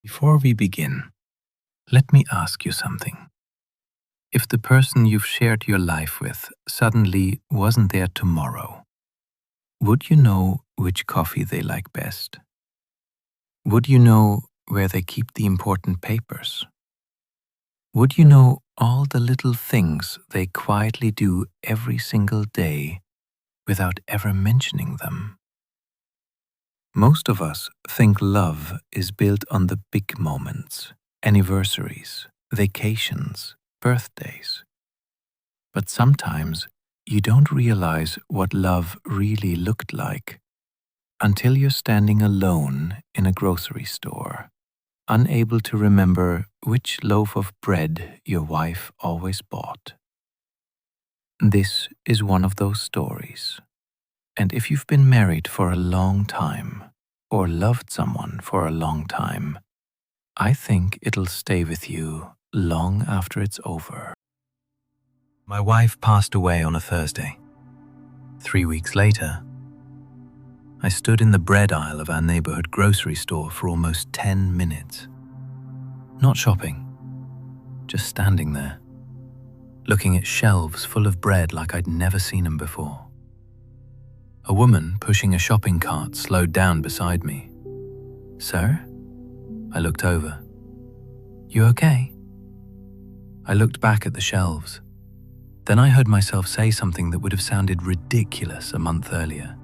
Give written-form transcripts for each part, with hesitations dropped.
Before we begin, let me ask you something. If the person you've shared your life with suddenly wasn't there tomorrow, would you know which coffee they like best? Would you know where they keep the important papers? Would you know all the little things they quietly do every single day without ever mentioning them? Most of us think love is built on the big moments, anniversaries, vacations, birthdays. But sometimes you don't realize what love really looked like until you're standing alone in a grocery store, unable to remember which loaf of bread your wife always bought. This is one of those stories. And if you've been married for a long time, or loved someone for a long time, I think it'll stay with you long after it's over. My wife passed away on a Thursday. 3 weeks later, I stood in the bread aisle of our neighborhood grocery store for almost 10 minutes. Not shopping, just standing there, looking at shelves full of bread like I'd never seen them before. A woman pushing a shopping cart slowed down beside me. "Sir?" I looked over. "You okay?" I looked back at the shelves. Then I heard myself say something that would have sounded ridiculous a month earlier.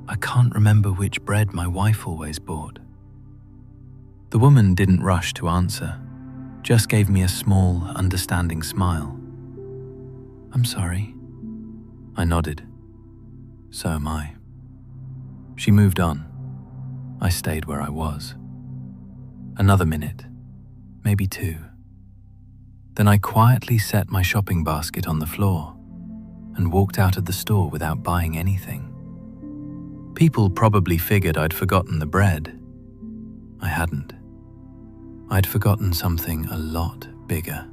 I can't remember which bread my wife always bought. The woman didn't rush to answer, just gave me a small, understanding smile. "I'm sorry." I nodded. "So am I." She moved on. I stayed where I was. Another minute, maybe 2. Then I quietly set my shopping basket on the floor and walked out of the store without buying anything. People probably figured I'd forgotten the bread. I hadn't. I'd forgotten something a lot bigger.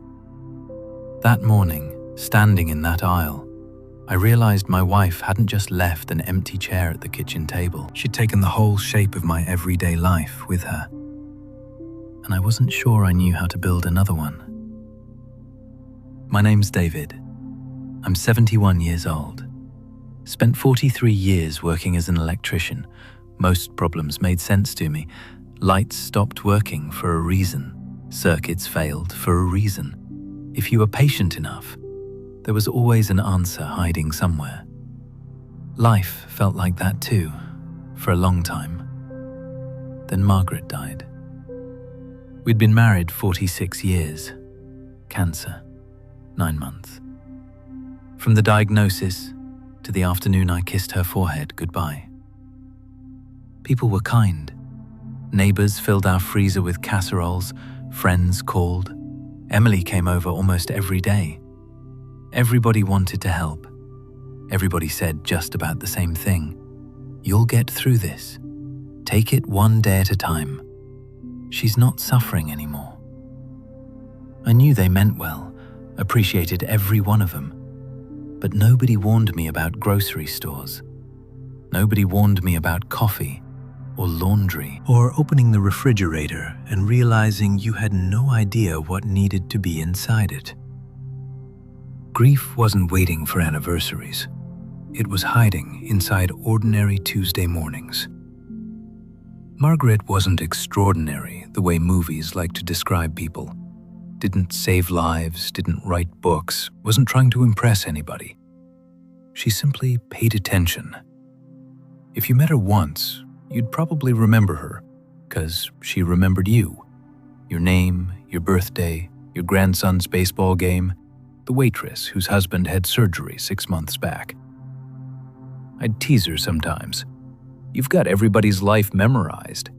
That morning, standing in that aisle, I realized my wife hadn't just left an empty chair at the kitchen table. She'd taken the whole shape of my everyday life with her. And I wasn't sure I knew how to build another one. My name's David. I'm 71 years old. Spent 43 years working as an electrician. Most problems made sense to me. Lights stopped working for a reason. Circuits failed for a reason. If you were patient enough, there was always an answer hiding somewhere. Life felt like that too, for a long time. Then Margaret died. We'd been married 46 years. Cancer, 9 months. From the diagnosis to the afternoon I kissed her forehead goodbye. People were kind. Neighbors filled our freezer with casseroles, friends called. Emily came over almost every day. Everybody wanted to help. Everybody said just about the same thing. "You'll get through this. Take it one day at a time. She's not suffering anymore." I knew they meant well, appreciated every one of them. But nobody warned me about grocery stores. Nobody warned me about coffee or laundry or opening the refrigerator and realizing you had no idea what needed to be inside it. Grief wasn't waiting for anniversaries. It was hiding inside ordinary Tuesday mornings. Margaret wasn't extraordinary the way movies like to describe people. Didn't save lives, didn't write books, wasn't trying to impress anybody. She simply paid attention. If you met her once, you'd probably remember her, 'cause she remembered you. Your name, your birthday, your grandson's baseball game, the waitress whose husband had surgery 6 months back. I'd tease her sometimes. "You've got everybody's life memorized."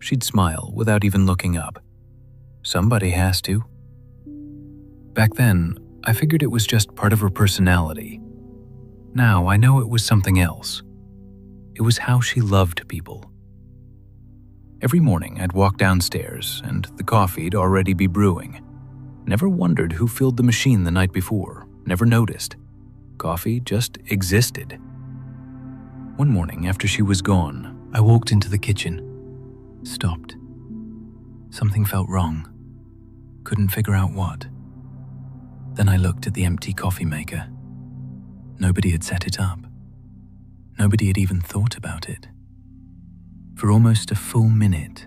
She'd smile without even looking up. "Somebody has to." Back then, I figured it was just part of her personality. Now I know it was something else. It was how she loved people. Every morning I'd walk downstairs and the coffee'd already be brewing. Never wondered who filled the machine the night before, never noticed. Coffee just existed. One morning after she was gone, I walked into the kitchen, stopped, Something felt wrong. Couldn't figure out what. Then I looked at the empty coffee maker. Nobody had set it up. Nobody had even thought about it. For almost a full minute,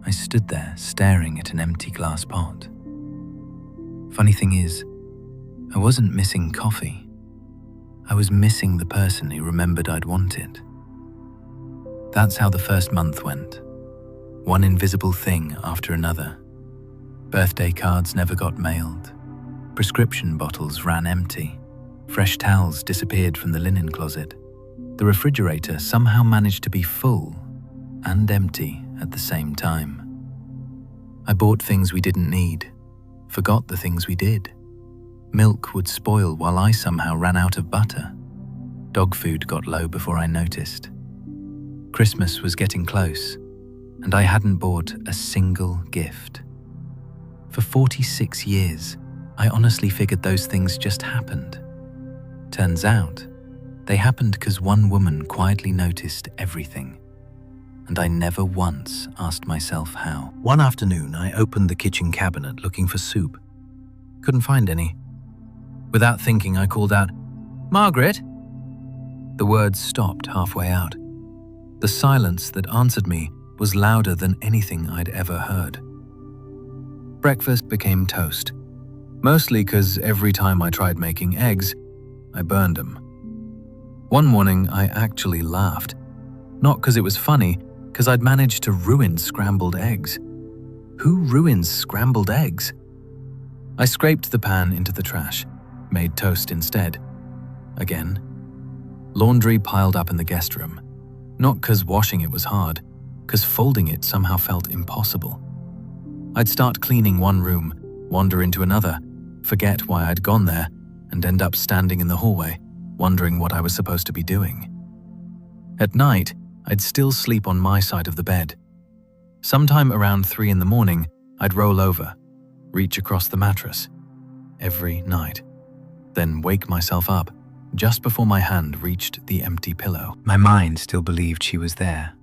I stood there staring at an empty glass pot. Funny thing is, I wasn't missing coffee. I was missing the person who remembered I'd want it. That's how the first month went. One invisible thing after another. Birthday cards never got mailed. Prescription bottles ran empty. Fresh towels disappeared from the linen closet. The refrigerator somehow managed to be full and empty at the same time. I bought things we didn't need, forgot the things we did. Milk would spoil while I somehow ran out of butter. Dog food got low before I noticed. Christmas was getting close, and I hadn't bought a single gift. For 46 years, I honestly figured those things just happened. Turns out, they happened because one woman quietly noticed everything, and I never once asked myself how. One afternoon, I opened the kitchen cabinet looking for soup. Couldn't find any. Without thinking, I called out, "Margaret!" The words stopped halfway out. The silence that answered me was louder than anything I'd ever heard. Breakfast became toast, mostly because every time I tried making eggs, I burned them. One morning, I actually laughed. Not because it was funny, because I'd managed to ruin scrambled eggs. Who ruins scrambled eggs? I scraped the pan into the trash, made toast instead. Again. Laundry piled up in the guest room. Not because washing it was hard, because folding it somehow felt impossible. I'd start cleaning one room, wander into another, forget why I'd gone there, and end up standing in the hallway, wondering what I was supposed to be doing. At night, I'd still sleep on my side of the bed. Sometime around 3 in the morning, I'd roll over, reach across the mattress. Every night. Then wake myself up, just before my hand reached the empty pillow. My mind still believed she was there.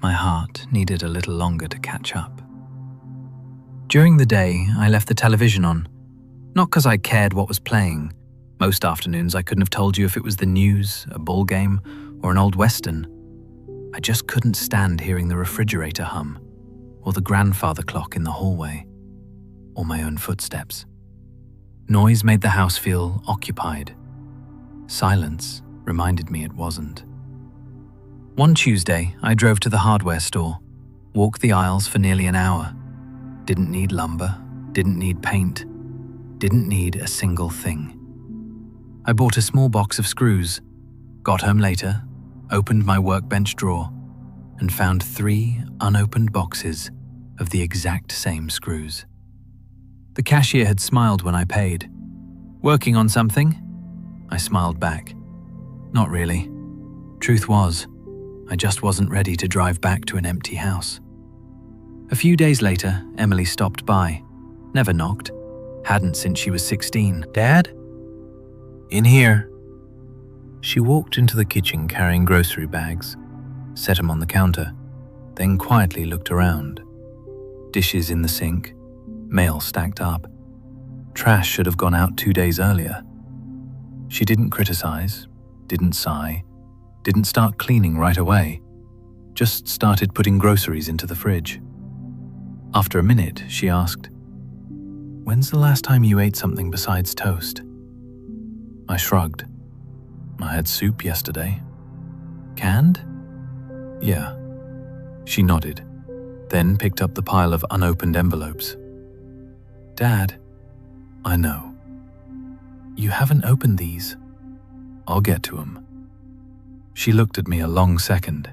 My heart needed a little longer to catch up. During the day, I left the television on. Not because I cared what was playing. Most afternoons I couldn't have told you if it was the news, a ball game, or an old western. I just couldn't stand hearing the refrigerator hum, or the grandfather clock in the hallway, or my own footsteps. Noise made the house feel occupied. Silence reminded me it wasn't. One Tuesday, I drove to the hardware store, walked the aisles for nearly an hour. Didn't need lumber, didn't need paint, didn't need a single thing. I bought a small box of screws, got home later, opened my workbench drawer, and found 3 unopened boxes of the exact same screws. The cashier had smiled when I paid. "Working on something?" I smiled back. Not really. Truth was, I just wasn't ready to drive back to an empty house. A few days later, Emily stopped by. Never knocked. Hadn't since she was 16. "Dad?" "In here." She walked into the kitchen carrying grocery bags, set them on the counter, then quietly looked around. Dishes in the sink, mail stacked up. Trash should have gone out 2 days earlier. She didn't criticize, didn't sigh, didn't start cleaning right away, just started putting groceries into the fridge. After a minute, she asked, "When's the last time you ate something besides toast?" I shrugged. "I had soup yesterday." "Canned?" "Yeah." She nodded, then picked up the pile of unopened envelopes. "Dad." "I know." "You haven't opened these." "I'll get to them." She looked at me a long second.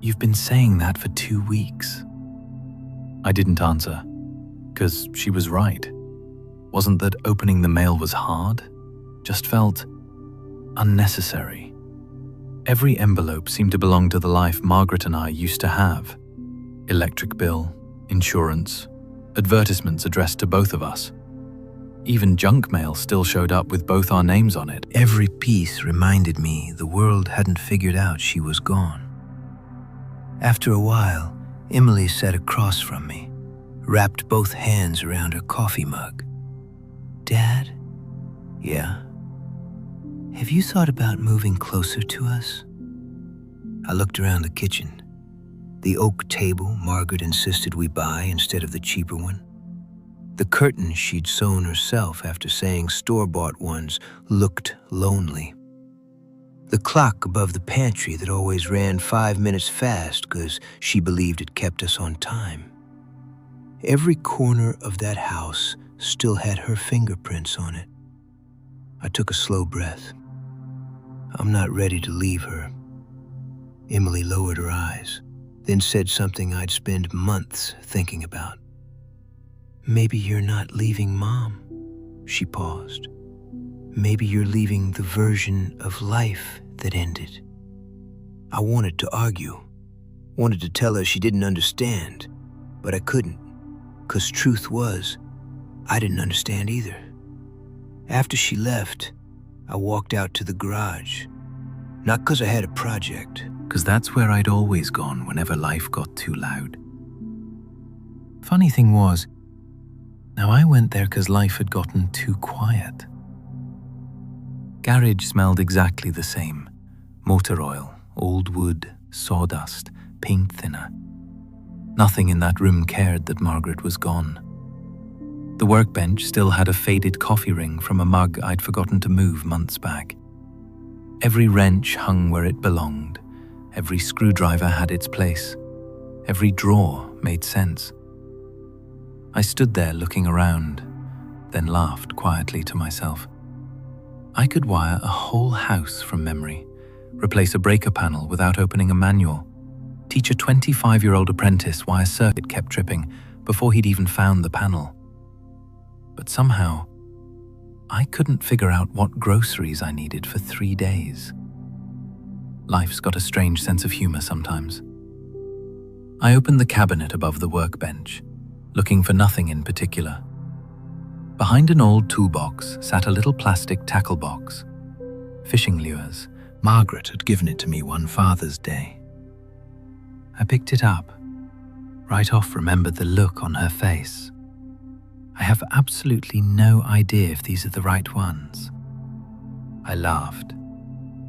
"You've been saying that for 2 weeks." I didn't answer, because she was right. Wasn't that opening the mail was hard? Just felt unnecessary. Every envelope seemed to belong to the life Margaret and I used to have. Electric bill, insurance, advertisements addressed to both of us. Even junk mail still showed up with both our names on it. Every piece reminded me the world hadn't figured out she was gone. After a while, Emily sat across from me, wrapped both hands around her coffee mug. "Dad?" "Yeah?" "Have you thought about moving closer to us?" I looked around the kitchen. The oak table Margaret insisted we buy instead of the cheaper one. The curtains she'd sewn herself after saying store-bought ones looked lonely. The clock above the pantry that always ran 5 minutes fast because she believed it kept us on time. Every corner of that house still had her fingerprints on it. I took a slow breath. I'm not ready to leave her. Emily lowered her eyes, then said something I'd spend months thinking about. "Maybe you're not leaving Mom." She paused. "Maybe you're leaving the version of life that ended." I wanted to argue, wanted to tell her she didn't understand, but I couldn't, 'cause truth was, I didn't understand either. After she left, I walked out to the garage, not 'cause I had a project, 'cause that's where I'd always gone whenever life got too loud. Funny thing was, now I went there 'cause life had gotten too quiet. Garage smelled exactly the same. Motor oil, old wood, sawdust, paint thinner. Nothing in that room cared that Margaret was gone. The workbench still had a faded coffee ring from a mug I'd forgotten to move months back. Every wrench hung where it belonged. Every screwdriver had its place. Every drawer made sense. I stood there looking around, then laughed quietly to myself. I could wire a whole house from memory, replace a breaker panel without opening a manual, teach a 25-year-old apprentice why a circuit kept tripping before he'd even found the panel. But somehow, I couldn't figure out what groceries I needed for 3 days. Life's got a strange sense of humor sometimes. I opened the cabinet above the workbench, looking for nothing in particular. Behind an old toolbox sat a little plastic tackle box. Fishing lures. Margaret had given it to me one Father's Day. I picked it up. Right off remembered the look on her face. I have absolutely no idea if these are the right ones. I laughed.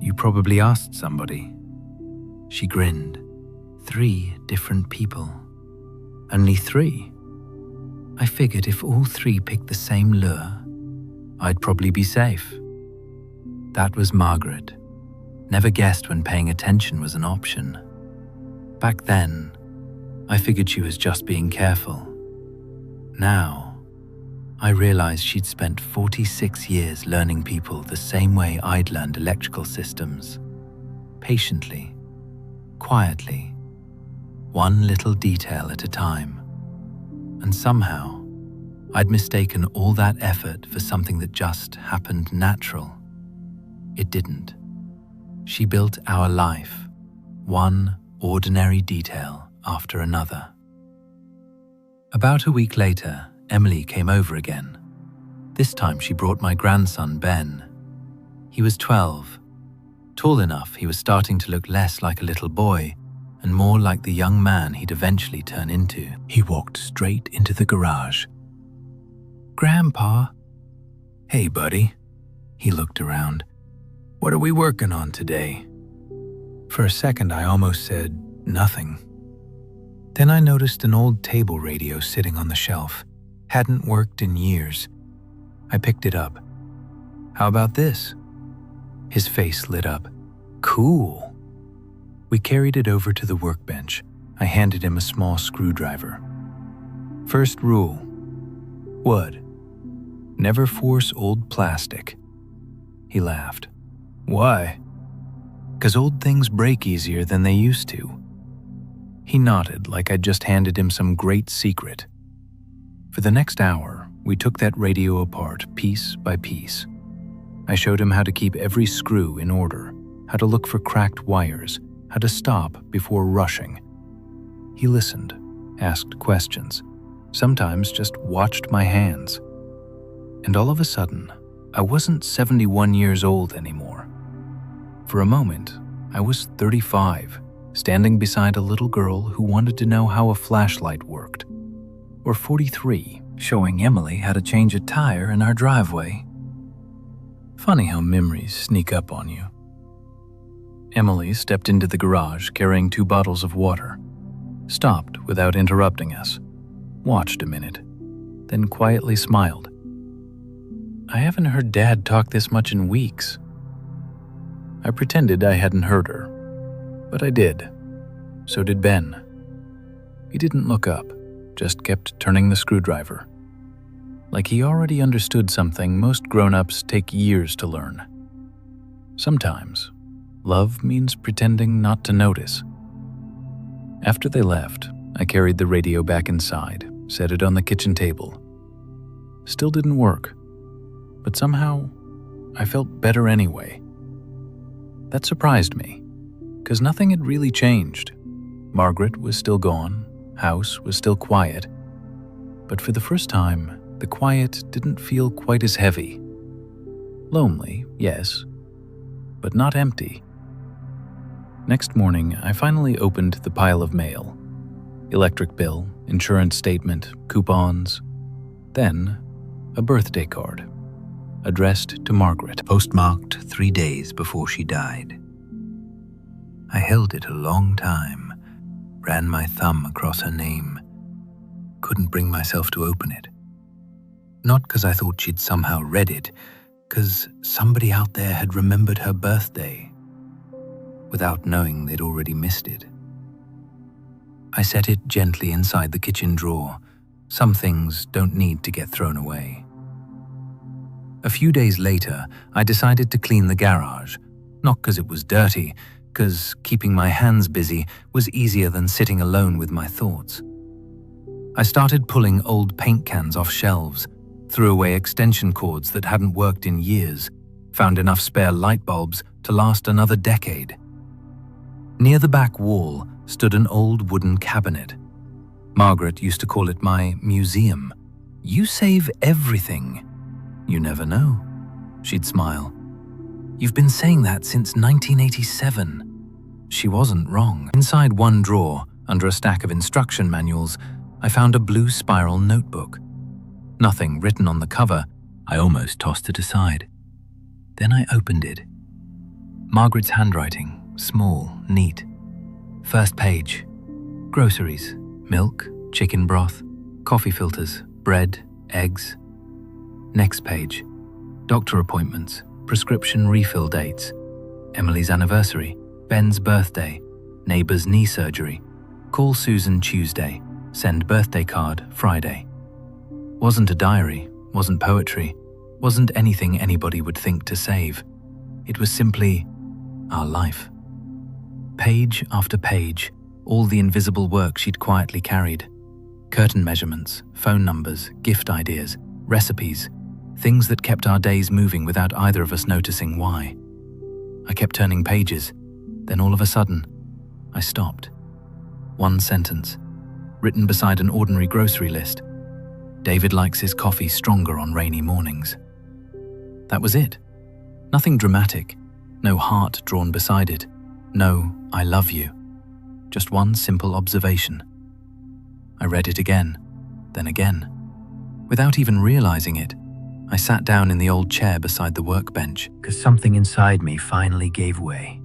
"You probably asked somebody." She grinned. 3 different people. Only 3. I figured if all 3 picked the same lure, I'd probably be safe. That was Margaret. Never guessed when paying attention was an option. Back then, I figured she was just being careful. Now, I realized she'd spent 46 years learning people the same way I'd learned electrical systems. Patiently, quietly, one little detail at a time. And somehow, I'd mistaken all that effort for something that just happened natural. It didn't. She built our life, one ordinary detail after another. About a week later, Emily came over again. This time she brought my grandson, Ben. He was 12. Tall enough, he was starting to look less like a little boy and more like the young man he'd eventually turn into. He walked straight into the garage. "Grandpa." "Hey, buddy." He looked around. "What are we working on today?" For a second, I almost said nothing. Then I noticed an old table radio sitting on the shelf. Hadn't worked in years. I picked it up. "How about this?" His face lit up. "Cool." We carried it over to the workbench. I handed him a small screwdriver. "First rule. Wood. Never force old plastic." He laughed. "Why?" "'Cause old things break easier than they used to." He nodded like I'd just handed him some great secret. For the next hour, we took that radio apart piece by piece. I showed him how to keep every screw in order, how to look for cracked wires, how to stop before rushing. He listened, asked questions, sometimes just watched my hands. And all of a sudden, I wasn't 71 years old anymore. For a moment, I was 35, standing beside a little girl who wanted to know how a flashlight worked. Or 43, showing Emily how to change a tire in our driveway. Funny how memories sneak up on you. Emily stepped into the garage carrying 2 bottles of water, stopped without interrupting us, watched a minute, then quietly smiled. I haven't heard Dad talk this much in weeks. I pretended I hadn't heard her, but I did. So did Ben. He didn't look up, just kept turning the screwdriver. Like he already understood something most grown-ups take years to learn. Sometimes, love means pretending not to notice. After they left, I carried the radio back inside, set it on the kitchen table. Still didn't work, but somehow I felt better anyway. That surprised me, because nothing had really changed. Margaret was still gone, house was still quiet, but for the first time, the quiet didn't feel quite as heavy. Lonely, yes, but not empty. Next morning, I finally opened the pile of mail. Electric bill, insurance statement, coupons. Then, a birthday card, addressed to Margaret. Postmarked 3 days before she died. I held it a long time, ran my thumb across her name. Couldn't bring myself to open it. Not because I thought she'd somehow read it, because somebody out there had remembered her birthday, without knowing they'd already missed it. I set it gently inside the kitchen drawer. Some things don't need to get thrown away. A few days later, I decided to clean the garage, not because it was dirty, because keeping my hands busy was easier than sitting alone with my thoughts. I started pulling old paint cans off shelves, threw away extension cords that hadn't worked in years, found enough spare light bulbs to last another decade. Near the back wall stood an old wooden cabinet. Margaret used to call it my museum. You save everything. You never know, she'd smile. You've been saying that since 1987. She wasn't wrong. Inside one drawer, under a stack of instruction manuals, I found a blue spiral notebook. Nothing written on the cover. I almost tossed it aside. Then I opened it. Margaret's handwriting, small, neat. First page. Groceries, milk, chicken broth, coffee filters, bread, eggs. Next page. Doctor appointments, prescription refill dates, Emily's anniversary, Ben's birthday, neighbor's knee surgery, call Susan Tuesday, send birthday card Friday. Wasn't a diary, wasn't poetry, wasn't anything anybody would think to save. It was simply our life. Page after page, all the invisible work she'd quietly carried. Curtain measurements, phone numbers, gift ideas, recipes, things that kept our days moving without either of us noticing why. I kept turning pages, then all of a sudden, I stopped. One sentence, written beside an ordinary grocery list. David likes his coffee stronger on rainy mornings. That was it. Nothing dramatic, no heart drawn beside it, no I love you. Just one simple observation. I read it again, then again. Without even realizing it, I sat down in the old chair beside the workbench because something inside me finally gave way.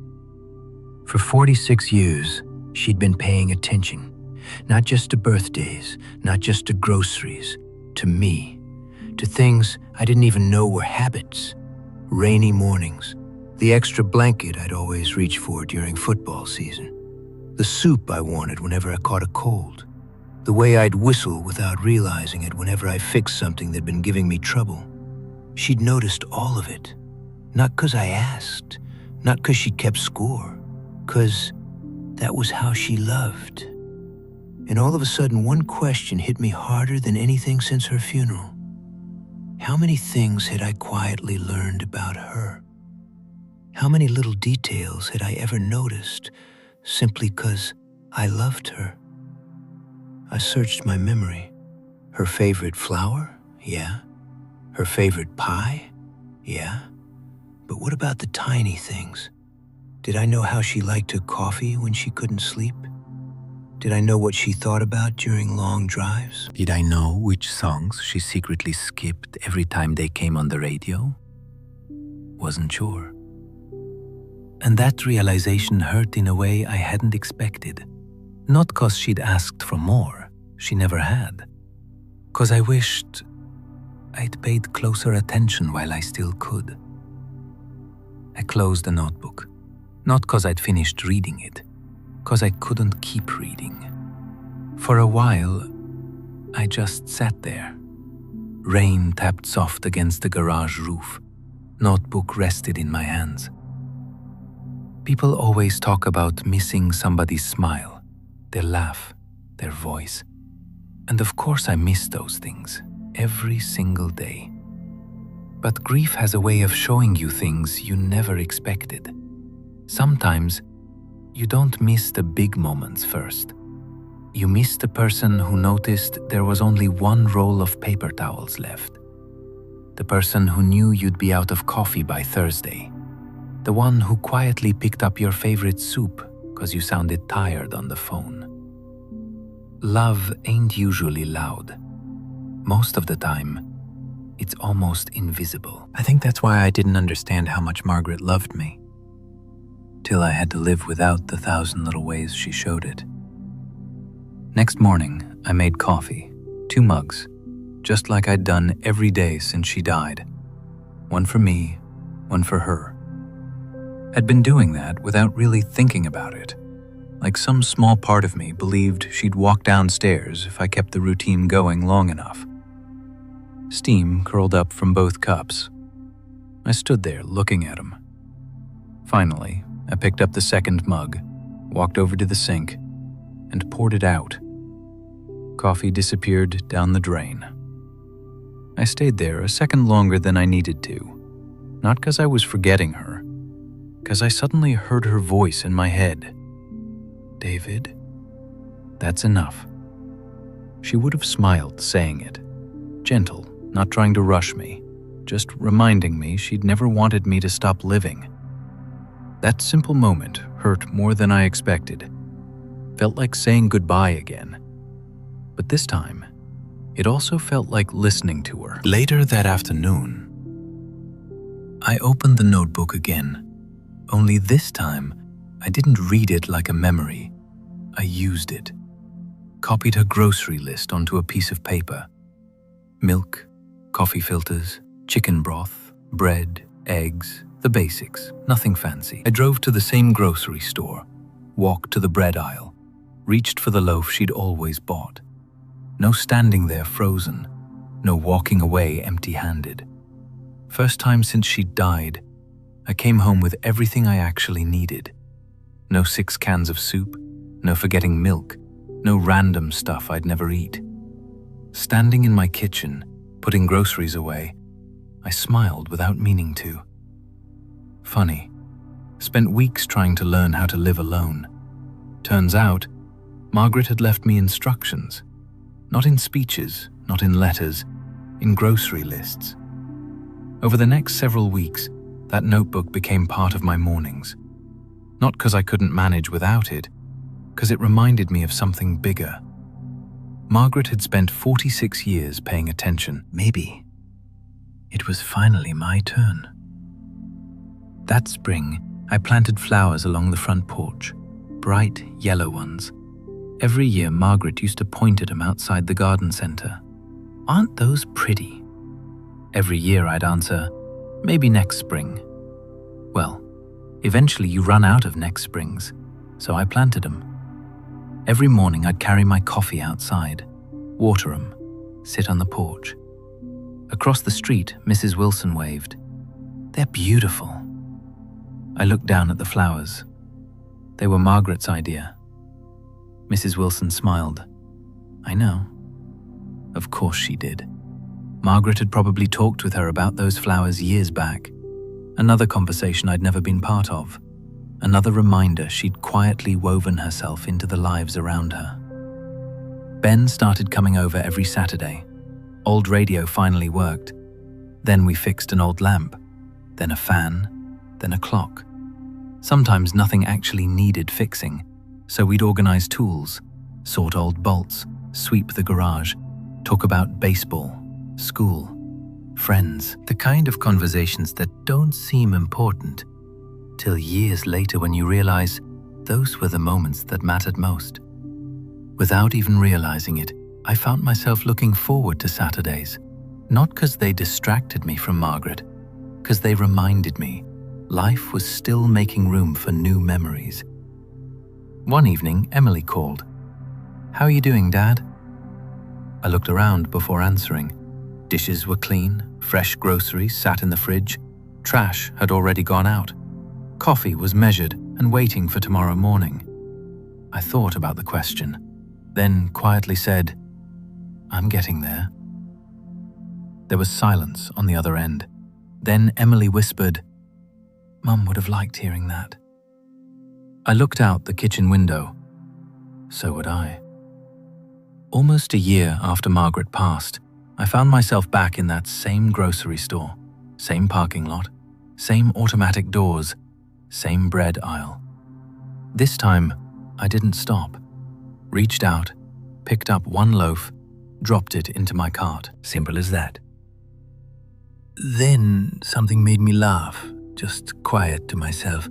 For 46 years, she'd been paying attention, not just to birthdays, not just to groceries, to me, to things I didn't even know were habits. Rainy mornings, the extra blanket I'd always reach for during football season, the soup I wanted whenever I caught a cold, the way I'd whistle without realizing it whenever I fixed something that'd been giving me trouble. She'd noticed all of it, not because I asked, not because she kept score, because that was how she loved. And all of a sudden, one question hit me harder than anything since her funeral. How many things had I quietly learned about her? How many little details had I ever noticed simply because I loved her? I searched my memory. Her favorite flower? Yeah. Her favorite pie? Yeah. But what about the tiny things? Did I know how she liked her coffee when she couldn't sleep? Did I know what she thought about during long drives? Did I know which songs she secretly skipped every time they came on the radio? Wasn't sure. And that realization hurt in a way I hadn't expected. Not 'cause she'd asked for more, she never had. 'Cause I wished I'd paid closer attention while I still could. I closed the notebook, not 'cause I'd finished reading it, 'cause I couldn't keep reading. For a while, I just sat there. Rain tapped soft against the garage roof. Notebook rested in my hands. People always talk about missing somebody's smile, their laugh, their voice. And of course I miss those things every single day. But grief has a way of showing you things you never expected. Sometimes you don't miss the big moments first. You miss the person who noticed there was only one roll of paper towels left. The person who knew you'd be out of coffee by Thursday. The one who quietly picked up your favorite soup because you sounded tired on the phone. Love ain't usually loud. Most of the time, it's almost invisible. I think that's why I didn't understand how much Margaret loved me, till I had to live without the 1,000 little ways she showed it. Next morning, I made coffee, 2 mugs, just like I'd done every day since she died. One for me, one for her. I'd been doing that without really thinking about it. Like some small part of me believed she'd walk downstairs if I kept the routine going long enough. Steam curled up from both cups. I stood there looking at them. Finally, I picked up the second mug, walked over to the sink, and poured it out. Coffee disappeared down the drain. I stayed there a second longer than I needed to, not 'cause I was forgetting her, 'cause I suddenly heard her voice in my head. David, that's enough. She would have smiled saying it, gentle, not trying to rush me, just reminding me she'd never wanted me to stop living. That simple moment hurt more than I expected. Felt like saying goodbye again. But this time, it also felt like listening to her. Later that afternoon, I opened the notebook again, only this time I didn't read it like a memory. I used it. Copied her grocery list onto a piece of paper. Milk, coffee filters, chicken broth, bread, eggs, the basics, nothing fancy. I drove to the same grocery store, walked to the bread aisle, reached for the loaf she'd always bought. No standing there frozen, no walking away empty-handed. First time since she'd died, I came home with everything I actually needed. No 6 cans of soup, no forgetting milk, no random stuff I'd never eat. Standing in my kitchen, putting groceries away, I smiled without meaning to. Funny, spent weeks trying to learn how to live alone. Turns out, Margaret had left me instructions. Not in speeches, not in letters, in grocery lists. Over the next several weeks, that notebook became part of my mornings. Not because I couldn't manage without it, because it reminded me of something bigger. Margaret had spent 46 years paying attention. Maybe it was finally my turn. That spring, I planted flowers along the front porch, bright yellow ones. Every year, Margaret used to point at them outside the garden center. "Aren't those pretty?" Every year I'd answer, "Maybe next spring." Well, eventually you run out of next springs, so I planted them. Every morning I'd carry my coffee outside, water them, sit on the porch. Across the street, Mrs. Wilson waved. "They're beautiful." I looked down at the flowers. They were Margaret's idea. Mrs. Wilson smiled. "I know." Of course she did. Margaret had probably talked with her about those flowers years back. Another conversation I'd never been part of. Another reminder she'd quietly woven herself into the lives around her. Ben started coming over every Saturday. Old radio finally worked. Then we fixed an old lamp, then a fan, then a clock. Sometimes nothing actually needed fixing, so we'd organize tools, sort old bolts, sweep the garage, talk about baseball, school, friends, the kind of conversations that don't seem important till years later when you realize those were the moments that mattered most. Without even realizing it, I found myself looking forward to Saturdays, not because they distracted me from Margaret, because they reminded me life was still making room for new memories. One evening, Emily called. "How are you doing, Dad?" I looked around before answering. Dishes were clean, fresh groceries sat in the fridge, trash had already gone out. Coffee was measured and waiting for tomorrow morning. I thought about the question, then quietly said, "I'm getting there." There was silence on the other end. Then Emily whispered, "Mum would have liked hearing that." I looked out the kitchen window. So would I. Almost a year after Margaret passed, I found myself back in that same grocery store, same parking lot, same automatic doors, same bread aisle. This time, I didn't stop. Reached out, picked up one loaf, dropped it into my cart. Simple as that. Then something made me laugh, just quiet to myself.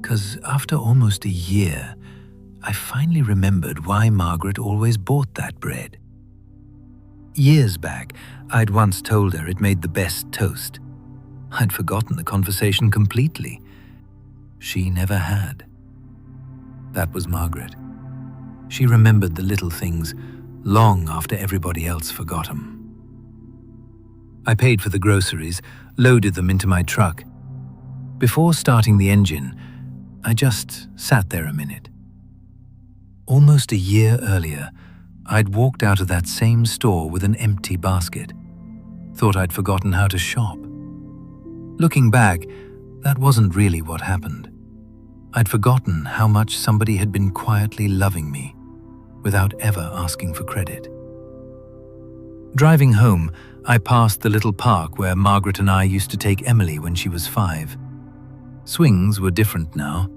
'Cause after almost a year, I finally remembered why Margaret always bought that bread. Years back, I'd once told her it made the best toast. I'd forgotten the conversation completely. She never had. That was Margaret. She remembered the little things long after everybody else forgot them. I paid for the groceries, loaded them into my truck. Before starting the engine, I just sat there a minute. Almost a year earlier, I'd walked out of that same store with an empty basket. Thought I'd forgotten how to shop. Looking back, that wasn't really what happened. I'd forgotten how much somebody had been quietly loving me without ever asking for credit. Driving home, I passed the little park where Margaret and I used to take Emily when she was 5. Swings were different now.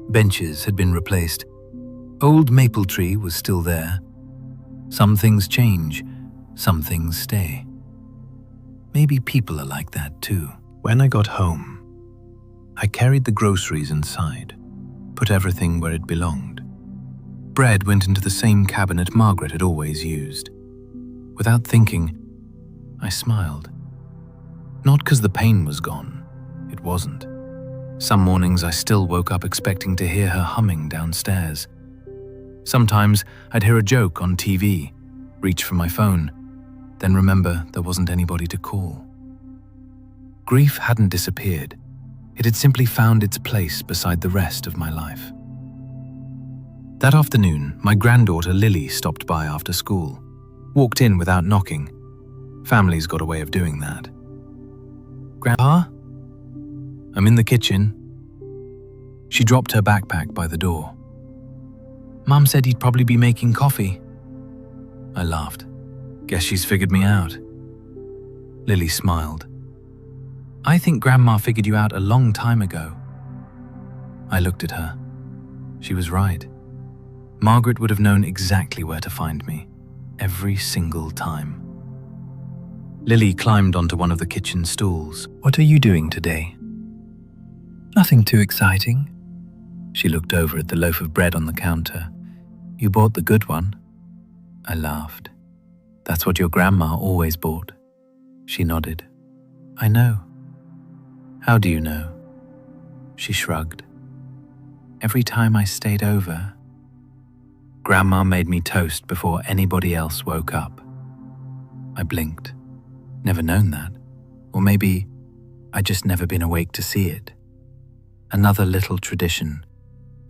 Benches had been replaced. Old maple tree was still there. Some things change, some things stay. Maybe people are like that too. When I got home, I carried the groceries inside, put everything where it belonged. Bread went into the same cabinet Margaret had always used. Without thinking, I smiled. Not because the pain was gone, it wasn't. Some mornings I still woke up expecting to hear her humming downstairs. Sometimes I'd hear a joke on TV, reach for my phone, then remember there wasn't anybody to call. Grief hadn't disappeared. It had simply found its place beside the rest of my life. That afternoon, my granddaughter Lily stopped by after school. Walked in without knocking. Family's got a way of doing that. "Grandpa? I'm in the kitchen." She dropped her backpack by the door. "Mum said he'd probably be making coffee." I laughed. Guess she's figured me out. Lily smiled. "I think Grandma figured you out a long time ago." I looked at her. She was right. Margaret would have known exactly where to find me, every single time. Lily climbed onto one of the kitchen stools. "What are you doing today?" "Nothing too exciting." She looked over at the loaf of bread on the counter. "You bought the good one." I laughed. "That's what your grandma always bought." She nodded. "I know." "How do you know?" She shrugged. "Every time I stayed over, Grandma made me toast before anybody else woke up." I blinked. Never known that. Or maybe I'd just never been awake to see it. Another little tradition,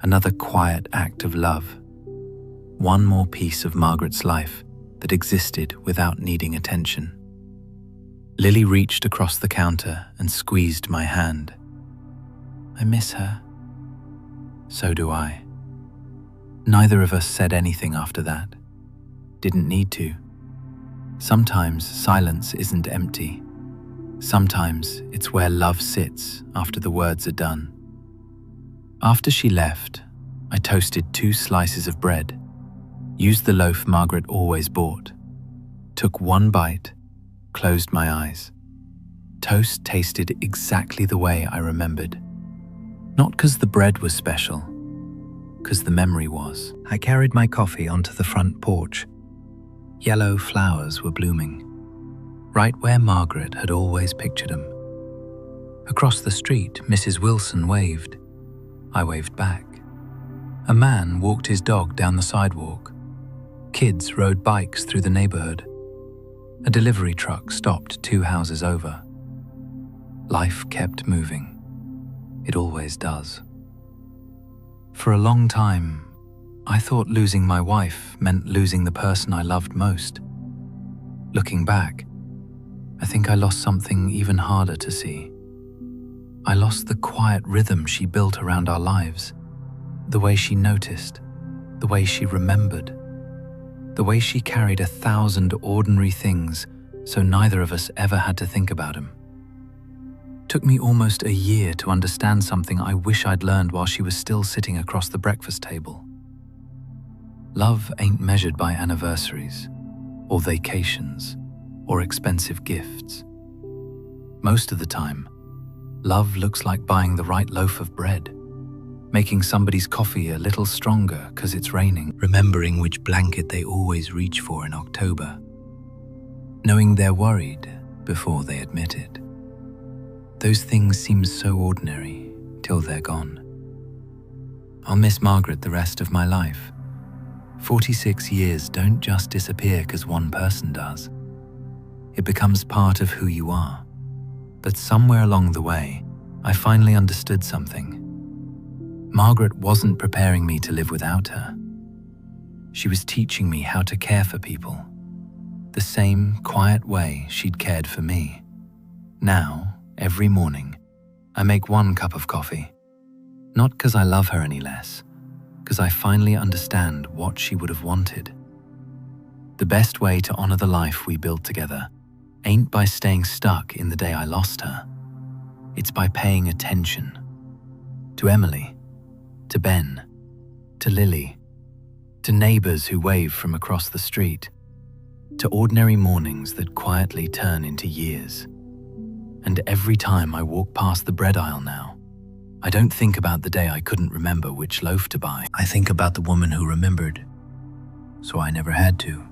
another quiet act of love. One more piece of Margaret's life that existed without needing attention. Lily reached across the counter and squeezed my hand. "I miss her." So do I. Neither of us said anything after that. Didn't need to. Sometimes silence isn't empty. Sometimes it's where love sits after the words are done. After she left, I toasted 2 slices of bread, used the loaf Margaret always bought, took 1 bite, closed my eyes. Toast tasted exactly the way I remembered. Not because the bread was special, because the memory was. I carried my coffee onto the front porch. Yellow flowers were blooming, right where Margaret had always pictured them. Across the street, Mrs. Wilson waved. I waved back. A man walked his dog down the sidewalk. Kids rode bikes through the neighborhood. A delivery truck stopped 2 houses over. Life kept moving. It always does. For a long time, I thought losing my wife meant losing the person I loved most. Looking back, I think I lost something even harder to see. I lost the quiet rhythm she built around our lives, the way she noticed, the way she remembered, the way she carried 1,000 ordinary things so neither of us ever had to think about them. Took me almost a year to understand something I wish I'd learned while she was still sitting across the breakfast table. Love ain't measured by anniversaries, or vacations, or expensive gifts. Most of the time, love looks like buying the right loaf of bread, making somebody's coffee a little stronger because it's raining, remembering which blanket they always reach for in October, knowing they're worried before they admit it. Those things seem so ordinary till they're gone. I'll miss Margaret the rest of my life. 46 years don't just disappear because one person does. It becomes part of who you are. But somewhere along the way, I finally understood something. Margaret wasn't preparing me to live without her. She was teaching me how to care for people, the same quiet way she'd cared for me. Now, every morning, I make 1 cup of coffee, not because I love her any less, because I finally understand what she would have wanted. The best way to honor the life we built together ain't by staying stuck in the day I lost her. It's by paying attention. To Emily, to Ben, to Lily, to neighbors who wave from across the street, to ordinary mornings that quietly turn into years. And every time I walk past the bread aisle now, I don't think about the day I couldn't remember which loaf to buy. I think about the woman who remembered, so I never had to.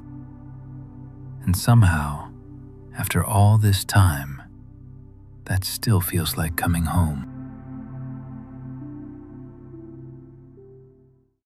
And somehow, after all this time, that still feels like coming home.